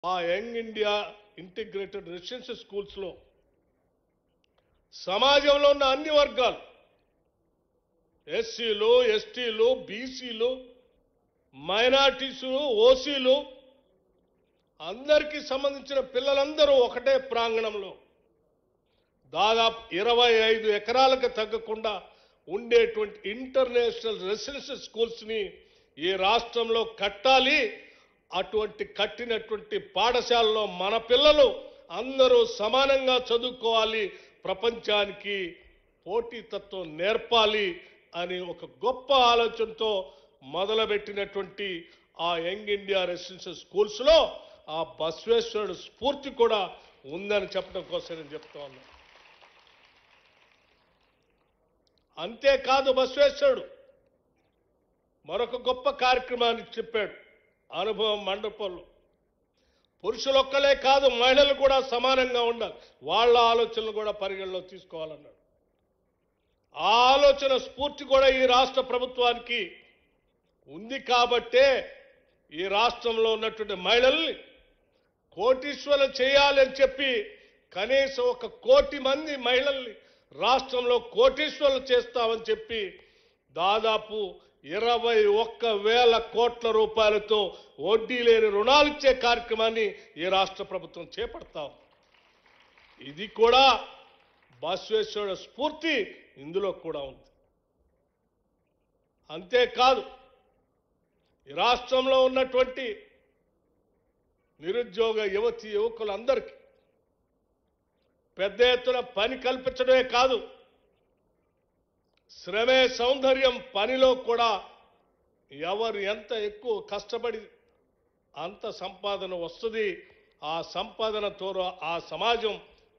ఆ young India integrated residential స్కూల్స్లో సమాజంలో ఉన్న అన్ని వర్గాలు, ఎస్సీలు, ఎస్టీలు, బీసీలు, మైనార్టీసు, ఓసీలు అందరికీ సంబంధించిన పిల్లలందరూ ఒకటే ప్రాంగణంలో దాదాపు 25 ఎకరాలకు తగ్గకుండా ఉండేటువంటి ఇంటర్నేషనల్ రెసిడెన్షియల్ స్కూల్స్ని ఈ రాష్ట్రంలో కట్టాలి. అటువంటి కట్టినటువంటి పాఠశాలలో మన పిల్లలు అందరూ సమానంగా చదువుకోవాలి, ప్రపంచానికి పోటీతత్వం నేర్పాలి అని ఒక గొప్ప ఆలోచనతో మొదలుపెట్టినటువంటి ఆ యంగ్ ఇండియా రెసిడెన్షియల్ స్కూల్స్లో ఆ బసవేశ్వరుడు స్ఫూర్తి కూడా ఉందని చెప్పడం కోసం నేను చెప్తా ఉన్నాను. అంతేకాదు, బసవేశ్వరుడు మరొక గొప్ప కార్యక్రమాన్ని చెప్పాడు. అనుభవం మండపంలో పురుషులొక్కలే కాదు, మహిళలు కూడా సమానంగా ఉండాలి, వాళ్ళ ఆలోచనలు కూడా పరిగణలో తీసుకోవాలన్నాడు. ఆ ఆలోచన స్ఫూర్తి కూడా ఈ రాష్ట్ర ప్రభుత్వానికి ఉంది. కాబట్టే ఈ రాష్ట్రంలో ఉన్నటువంటి మహిళల్ని కోటీశ్వరులు చేయాలని చెప్పి కనీసం 1 కోటి మంది మహిళల్ని రాష్ట్రంలో కోటీశ్వరులు చేస్తామని చెప్పి దాదాపు 21,000 కోట్ల రూపాయలతో వడ్డీ లేని రుణాలు ఇచ్చే కార్యక్రమాన్ని ఈ రాష్ట్ర ప్రభుత్వం చేపడతాం. ఇది కూడా బసవేశ్వరుడు స్ఫూర్తి ఇందులో కూడా ఉంది. అంతేకాదు, ఈ రాష్ట్రంలో ఉన్నటువంటి నిరుద్యోగ యువతి యువకులందరికీ పెద్ద ఎత్తున పని కల్పించడమే కాదు, శ్రమే సౌందర్యం పనిలో కూడా ఎవరు ఎంత ఎక్కువ కష్టపడి అంత సంపాదన వస్తుంది. ఆ సంపాదనతో ఆ సమాజం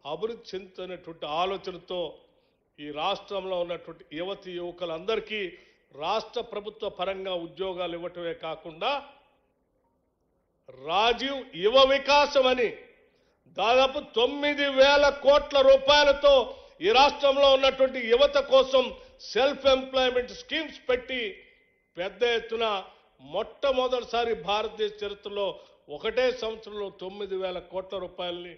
అభివృద్ధి చెందుతున్నటువంటి ఆలోచనతో ఈ రాష్ట్రంలో ఉన్నటువంటి యువతి యువకులందరికీ రాష్ట్ర ప్రభుత్వ పరంగా ఉద్యోగాలు ఇవ్వటమే కాకుండా రాజీవ్ యువ వికాసం అని దాదాపు 9,000 కోట్ల రూపాయలతో ఈ రాష్ట్రంలో ఉన్నటువంటి యువత కోసం సెల్ఫ్ ఎంప్లాయ్మెంట్ స్కీమ్స్ పెట్టి పెద్ద ఎత్తున మొట్టమొదటిసారి భారతదేశ చరిత్రలో ఒకటే సంవత్సరంలో 9,000 కోట్ల రూపాయలని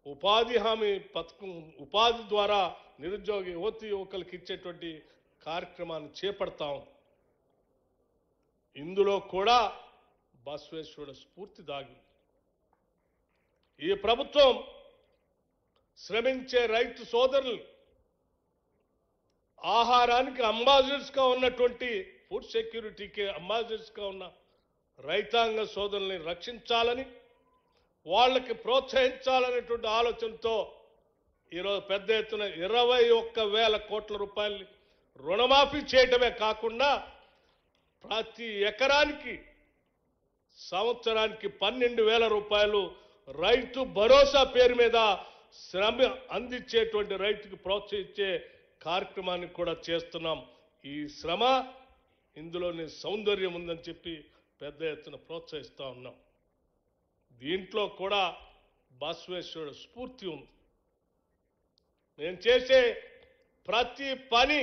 ఉపాధి హామీ పథకం, ఉపాధి ద్వారా నిరుద్యోగ యువతి యువకులకు ఇచ్చేటువంటి కార్యక్రమాన్ని చేపడతాం. ఇందులో కూడా బసవేశ్వరుడు స్ఫూర్తి దాగి. ఈ ప్రభుత్వం శ్రమించే రైతు సోదరులు, ఆహారానికి అంబాసిడర్స్గా ఉన్నటువంటి ఫుడ్ సెక్యూరిటీకి అంబాసిడర్స్గా ఉన్న రైతాంగ సోదరుల్ని రక్షించాలని, వాళ్ళకి ప్రోత్సహించాలనేటువంటి ఆలోచనతో ఈరోజు పెద్ద ఎత్తున 21,000 కోట్ల రూపాయలని రుణమాఫీ చేయటమే కాకుండా ప్రతి ఎకరానికి సంవత్సరానికి 12,000 రూపాయలు రైతు భరోసా పేరు మీద శ్రమ అందించేటువంటి రైతుకు ప్రోత్సహించే కార్యక్రమాన్ని కూడా చేస్తున్నాం. ఈ శ్రమ, ఇందులోని సౌందర్యం ఉందని చెప్పి పెద్ద ఎత్తున ప్రోత్సహిస్తూ ఉన్నాం. దీంట్లో కూడా బసవేశ్వరుడు స్ఫూర్తి ఉంది. నేను చేసే ప్రతి పని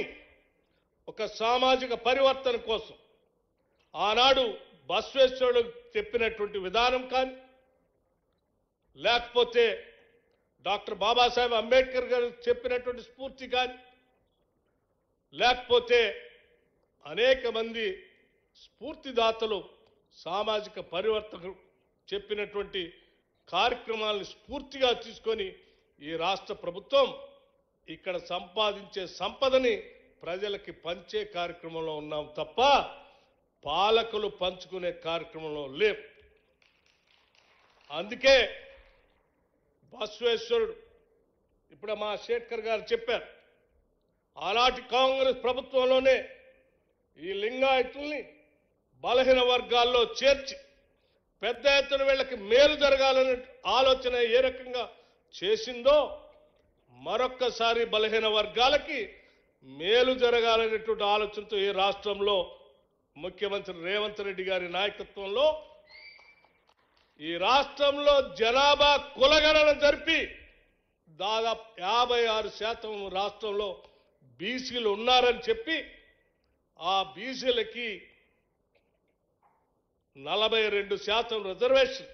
ఒక సామాజిక పరివర్తన కోసం. ఆనాడు బసవేశ్వరుడు చెప్పినటువంటి విధానం కానీ, లేకపోతే డాక్టర్ బాబాసాహెబ్ అంబేద్కర్ గారు చెప్పినటువంటి స్ఫూర్తి కానీ, లేకపోతే అనేక మంది స్ఫూర్తిదాతలు, సామాజిక పరివర్తకులు చెప్పినటువంటి కార్యక్రమాలను స్ఫూర్తిగా తీసుకొని ఈ రాష్ట్ర ప్రభుత్వం ఇక్కడ సంపాదించే సంపదని ప్రజలకి పంచే కార్యక్రమంలో ఉన్నాం తప్ప పాలకులు పంచుకునే కార్యక్రమంలో లేవు. అందుకే బసవేశ్వరుడు ఇప్పుడు మా శేఖర్ గారు చెప్పారు, ఆనాటి కాంగ్రెస్ ప్రభుత్వంలోనే ఈ లింగాయతుల్ని బలహీన వర్గాల్లో చేర్చి పెద్ద ఎత్తున వీళ్ళకి మేలు జరగాలనే ఆలోచన ఏ రకంగా చేసిందో మరొక్కసారి బలహీన వర్గాలకి మేలు జరగాలనేటువంటి ఆలోచనతో ఈ రాష్ట్రంలో ముఖ్యమంత్రి రేవంత్ రెడ్డి గారి నాయకత్వంలో ఈ రాష్ట్రంలో జనాభా కులగణన జరిపి దాదాపు 56% రాష్ట్రంలో బీసీలు ఉన్నారని చెప్పి ఆ బీసీలకి 42% రిజర్వేషన్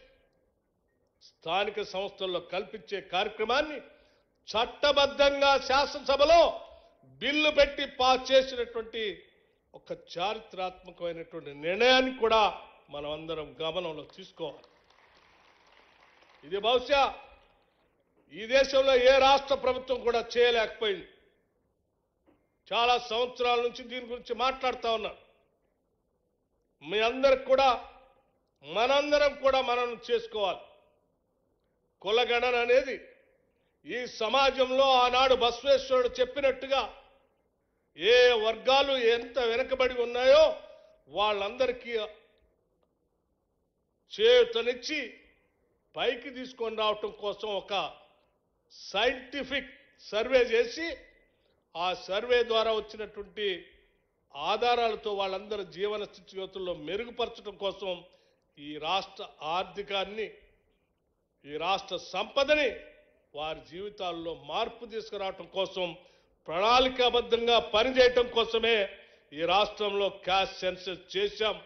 స్థానిక సంస్థల్లో కల్పించే కార్యక్రమాన్ని చట్టబద్ధంగా శాసనసభలో బిల్లు పెట్టి పాస్ చేసినటువంటి ఒక చారిత్రాత్మకమైనటువంటి నిర్ణయాన్ని కూడా మనం అందరం గమనంలో తీసుకోవాలి. ఇది బహుశా ఈ దేశంలో ఏ రాష్ట్ర ప్రభుత్వం కూడా చేయలేకపోయింది. చాలా సంవత్సరాల నుంచి దీని గురించి మాట్లాడుతూ ఉన్నారు. మీ అందరికి కూడా మనందరం కూడా మనం చేసుకోవాలి. కులగణన అనేది ఈ సమాజంలో ఆనాడు బసవేశ్వరుడు చెప్పినట్టుగా ఏ వర్గాలు ఎంత వెనుకబడి ఉన్నాయో వాళ్ళందరికీ చేయూతనిచ్చి పైకి తీసుకొని రావటం కోసం ఒక సైంటిఫిక్ సర్వే చేసి ఆ సర్వే ద్వారా వచ్చినటువంటి ఆధారాలతో వాళ్ళందరి జీవన స్థితిగతుల్లో మెరుగుపరచడం కోసం ఈ రాష్ట్ర ఆర్థికాన్ని, ఈ రాష్ట్ర సంపదని వారి జీవితాల్లో మార్పు తీసుకురావటం కోసం ప్రణాళికాబద్ధంగా పనిచేయటం కోసమే ఈ రాష్ట్రంలో క్యాష్ సెన్సస్ చేశాం.